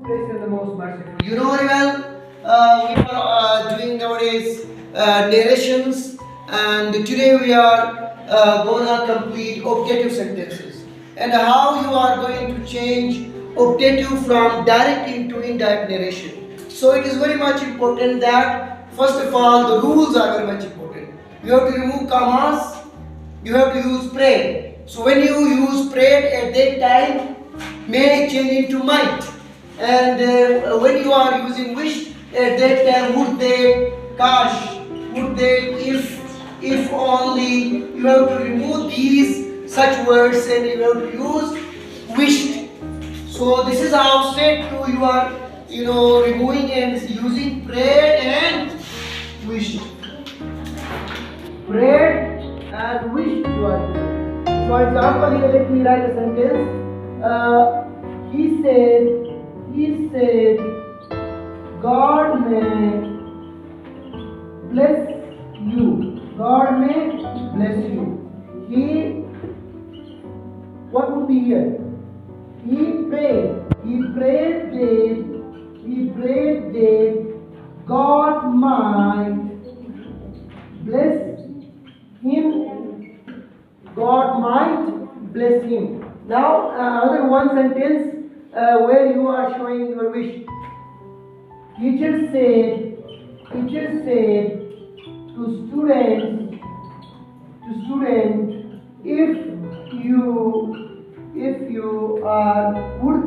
Gracious and the most merciful. You know very well, we are doing nowadays narrations, and today we are gonna complete optative sentences and how you are going to change optative from direct into indirect narration. So it is very much important that first of all the rules are very much important. You have to remove commas. You have to use prayed. So when you use prayed at that time, may change into might. And when you are using wish at that time, would they, cash, would they, if only, you have to remove these such words and you have to use wished. So this is how straight to you are, removing and using prayed and wished. Prayed and wished you are doing. For example, here let me write a sentence. He said, God may bless you. God may bless you. What would be here? He prayed that God might bless him. God might bless him. Now, another one sentence where you are showing your wish. Teacher said to students, if you are would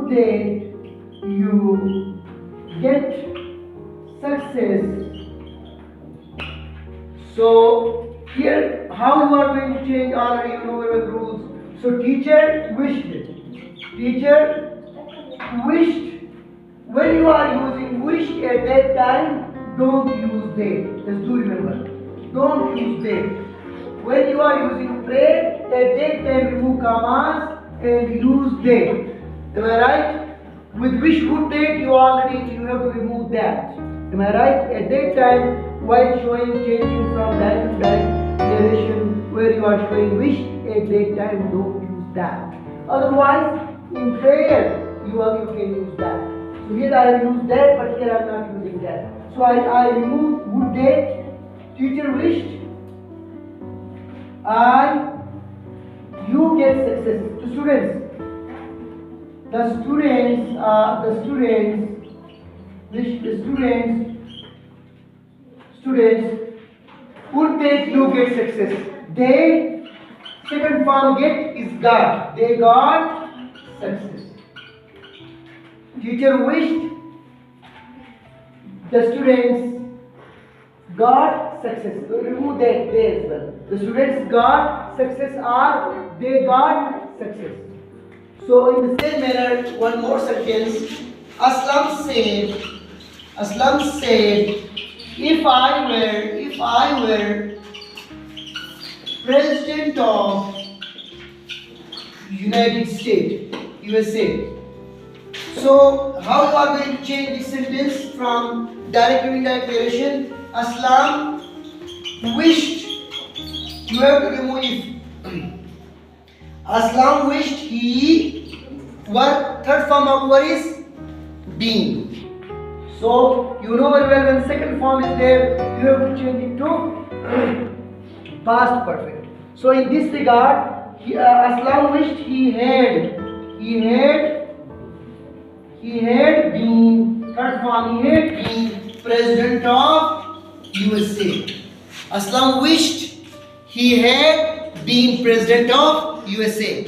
they you get success. So here, how you are going to change? Already you know the rules. So teacher wished. When you are using wish at that time, don't use they. Just do remember. Don't use they. When you are using pray, at that time remove commas and use they. Am I right? With wish would take you have to remove that. Am I right? At that time, while showing changing from direct to direct narration, where you are showing wish, at that time don't use that. Otherwise, in prayer, you can use that. So here I have used that, but here I am not using that. So I remove would that. Teacher wished. You get success. To students. The students would take you get success. They, second form get is got. They got success. Teacher wished. The students got success. So remove that they as well. The students got success or they got success. So in the same manner, one more sentence. Aslam said, if I were president of United States, USA. So how you are going to change this sentence from direct to indirect narration? Aslam wished. You have to remove if. Aslam wished he were, third form of were is being. So you know very well when second form is there, you have to change it to past perfect. So in this regard, Aslam wished he had been, third form, he had been president of USA. Aslam wished he had been president of USA.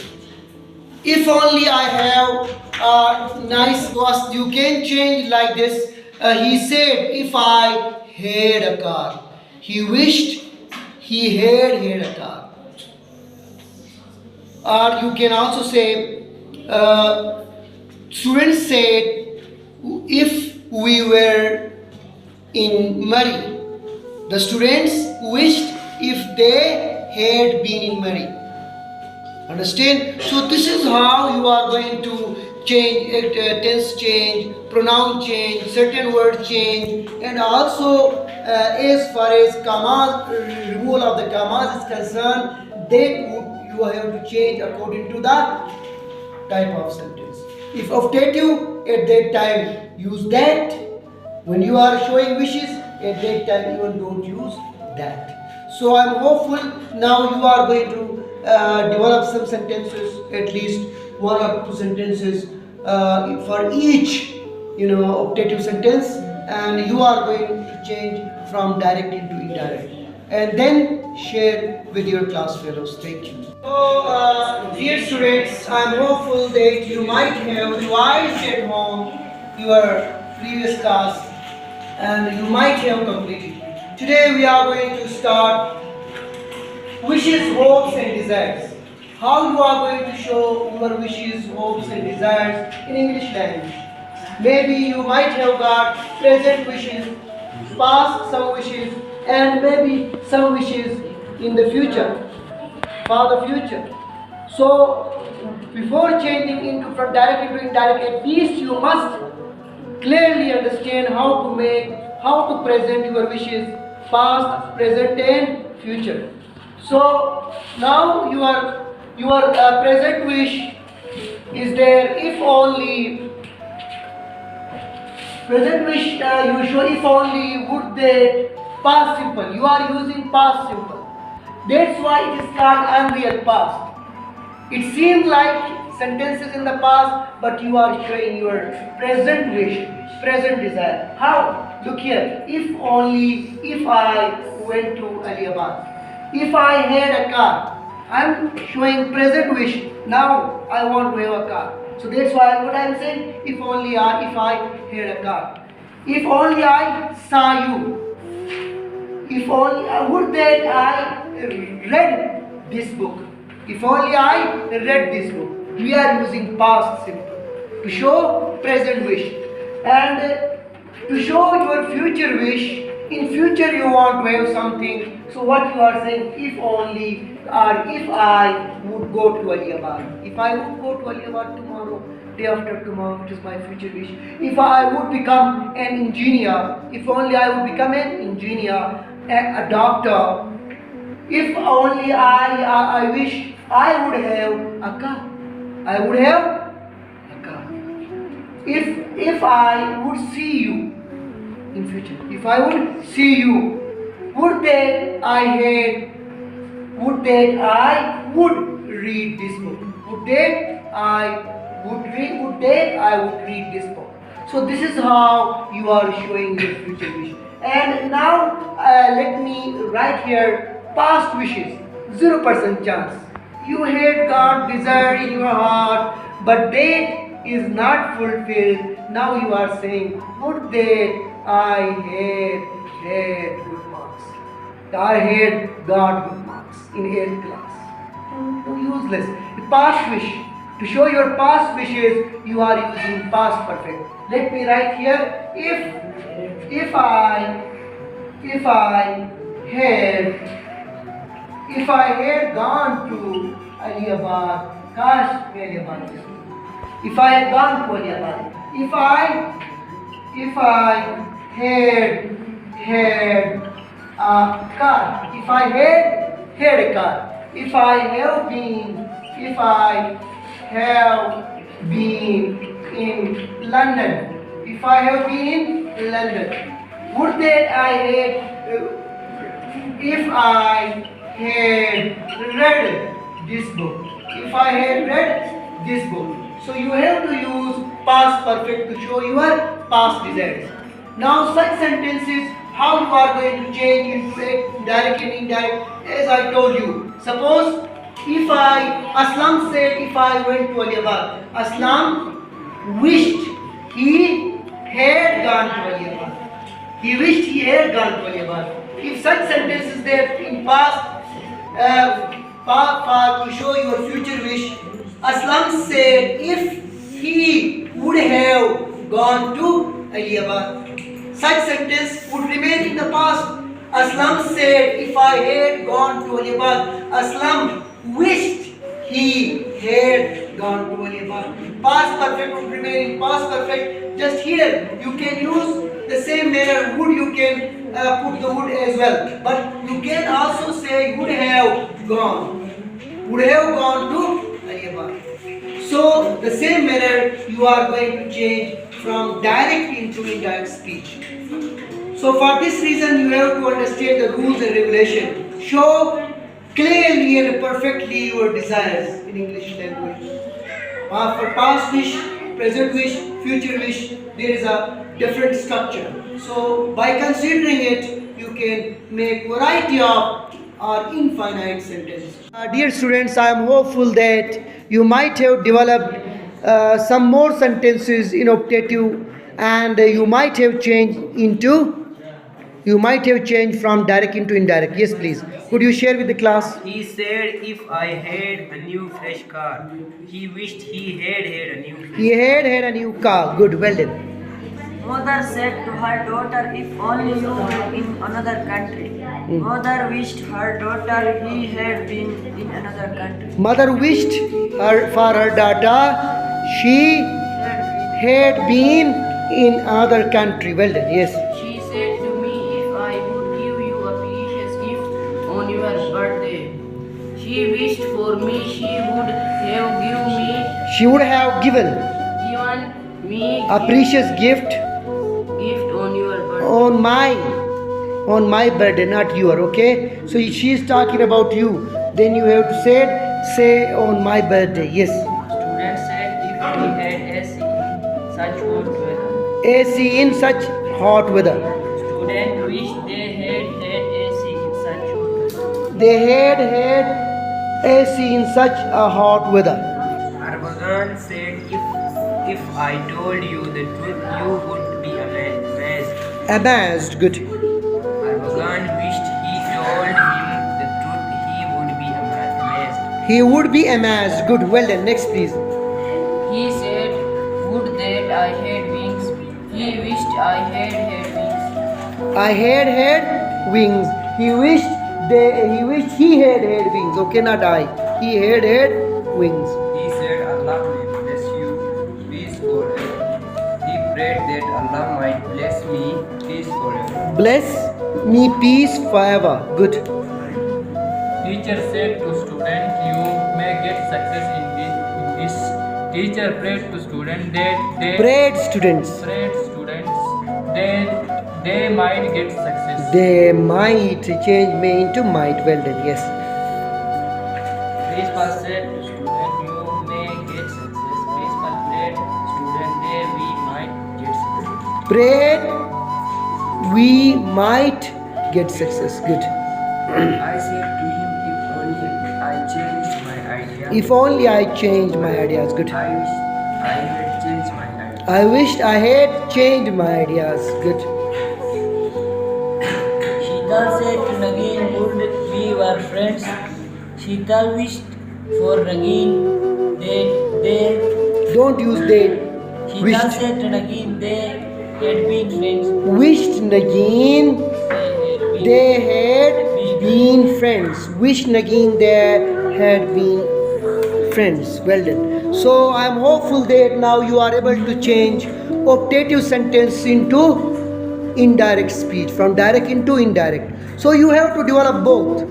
If only I have a nice boss, you can change like this. He said, if I had a car. He wished he had a car. Or you can also say, students said, if we were in Murray. The students wished if they had been in Murray. Understand? So this is how you are going to change tense change, pronoun change, certain word change, and also as far as commas, removal of the commas is concerned, that you have to change according to the type of sentence. If optative, at that time use that. When you are showing wishes, at that time even don't use that. So I'm hopeful now you are going to develop some sentences, at least one or two sentences for each optative sentence, and you are going to change from direct into indirect, and then share with your class fellows. Thank you. So, dear students, I'm hopeful that you might have revised at home your previous class and you might have completed. Today we are going to start wishes, hopes and desires. How you are going to show your wishes, hopes and desires in English language. Maybe you might have got present wishes, past some wishes, and maybe some wishes in the future, for the future. So before changing into from direct into indirect, at least you must clearly understand how to present your wishes, past, present and future. So now your present wish is there if only present wish you show if only would they past simple. You are using past simple. That's why it is called unreal past. It seems like sentences in the past, but you are showing your present wish, present desire. How? Look here. If I went to Aliabad. If I had a car. I am showing present wish. Now I want to have a car. So that's why what I am saying. If I had a car. If only I saw you. If only would that I read this book. If only I read this book. We are using past simple to show present wish, and to show your future wish. In future you want to have something. So what you are saying? If only or if I would go to Aliabad. If I would go to Aliabad tomorrow, day after tomorrow, it is my future wish. If I would become an engineer. If only I would become an engineer, a doctor. If only I wish I would have a car. I would have a car. If I would see you in future. If I would see you, would that I would read this book. Would that I would read this book. So this is how you are showing your future wish. And now let me write here past wishes. 0% chance. You had got desire in your heart, but that is not fulfilled. Now you are saying, would that I had good marks. I had got good marks in 8th class. No, useless. Past wish. To show your past wishes, you are using past perfect. Let me write here. If I had gone to Aliabad, Kash Aliabad. If I had gone to Aliabad. If I had a car. If I had a car. If I have been in London. If I have been in London. Would that I had, if I had read this book. If I had read this book. So you have to use past perfect to show your past desires. Now such sentences, how you are going to change into direct and indirect, as I told you. Suppose Aslam said if I went to Aliabad. Aslam wished he had gone to Aliabad. He wished he had gone to Aliabad. If such sentence is there in past, to show your future wish, Aslam said if he would have gone to Aliabad. Such sentence would remain in the past. Aslam said if I had gone to Aliabad. Aslam wished he had gone to Aliabad. Past perfect would remain in past perfect. Just here you can use the same manner. Would you can put the would as well. But you can also say would have gone. Would have gone to Aliabad. So the same manner you are going to change from direct into indirect speech. So for this reason you have to understand the rules and regulation. Show clearly and perfectly your desires in English language. For past wish, present wish, future wish, there is a different structure. So by considering it, you can make variety of or infinite sentences. Dear students, I am hopeful that you might have developed some more sentences in optative, and you might have changed from direct into indirect. Yes, please. Could you share with the class? He said, if I had a new fresh car. He wished he had had a new fresh He had a new car. Good, well done. Mother said to her daughter, if only you were in another country. Mother wished her daughter he had been in another country. Mother wished for her daughter she had been in another country. Well done. Yes. She said to me, if I would give you a precious gift on your birthday. She wished for me she would have given me She would have given me a precious gift gift on your birthday. on my birthday, not your. Okay. So she is talking about you. Then you have to say on my birthday. Yes. Student said if we had AC in such hot weather. AC in such hot weather. Student wished they had had AC in such hot weather. They had AC in such a hot weather. Arbagan said, if I told you the truth, you would be amazed. Amazed. Good. Arbagan wished he told him the truth, he would be amazed. He would be amazed. Good. Well done. Next, please. He said, would that I had wings. He wished I had had wings. I had wings. He wished he had wings. Okay, not I. He had wings. He said, Allah may bless you, peace forever. He prayed that Allah might bless me, peace forever. Bless me, peace forever. Good. Teacher said to student, you may get success in this. Teacher prayed to student that they might get success. They might change may into might. Well done. Yes. Principal said to student, you may get success. Principal prayed student that we might get success. Prayed we might get success. Good. I said to him, if only I changed my idea. If only I changed my ideas. Good. I wished I had changed my idea. I wished I had changed my ideas. Good. Sheetal said to Nagin, would we were friends. Sheetal wished for Nagin they Don't use they. Sheetal Wished. said to Nagin they had been friends. Wished Nagin they had been friends. Wished Nagin they had been friends. Well done. So I am hopeful that now you are able to change optative sentence into indirect speech, from direct into indirect. So you have to develop both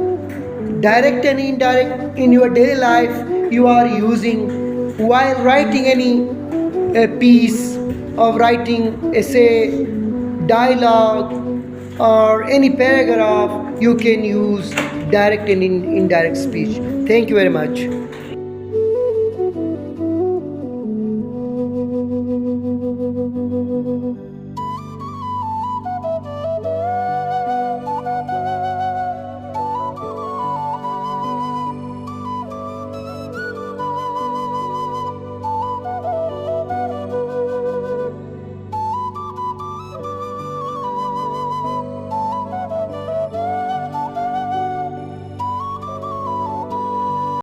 direct and indirect in your daily life. You are using while writing any piece of writing, essay, dialogue, or any paragraph. You can use direct and indirect speech. Thank you very much.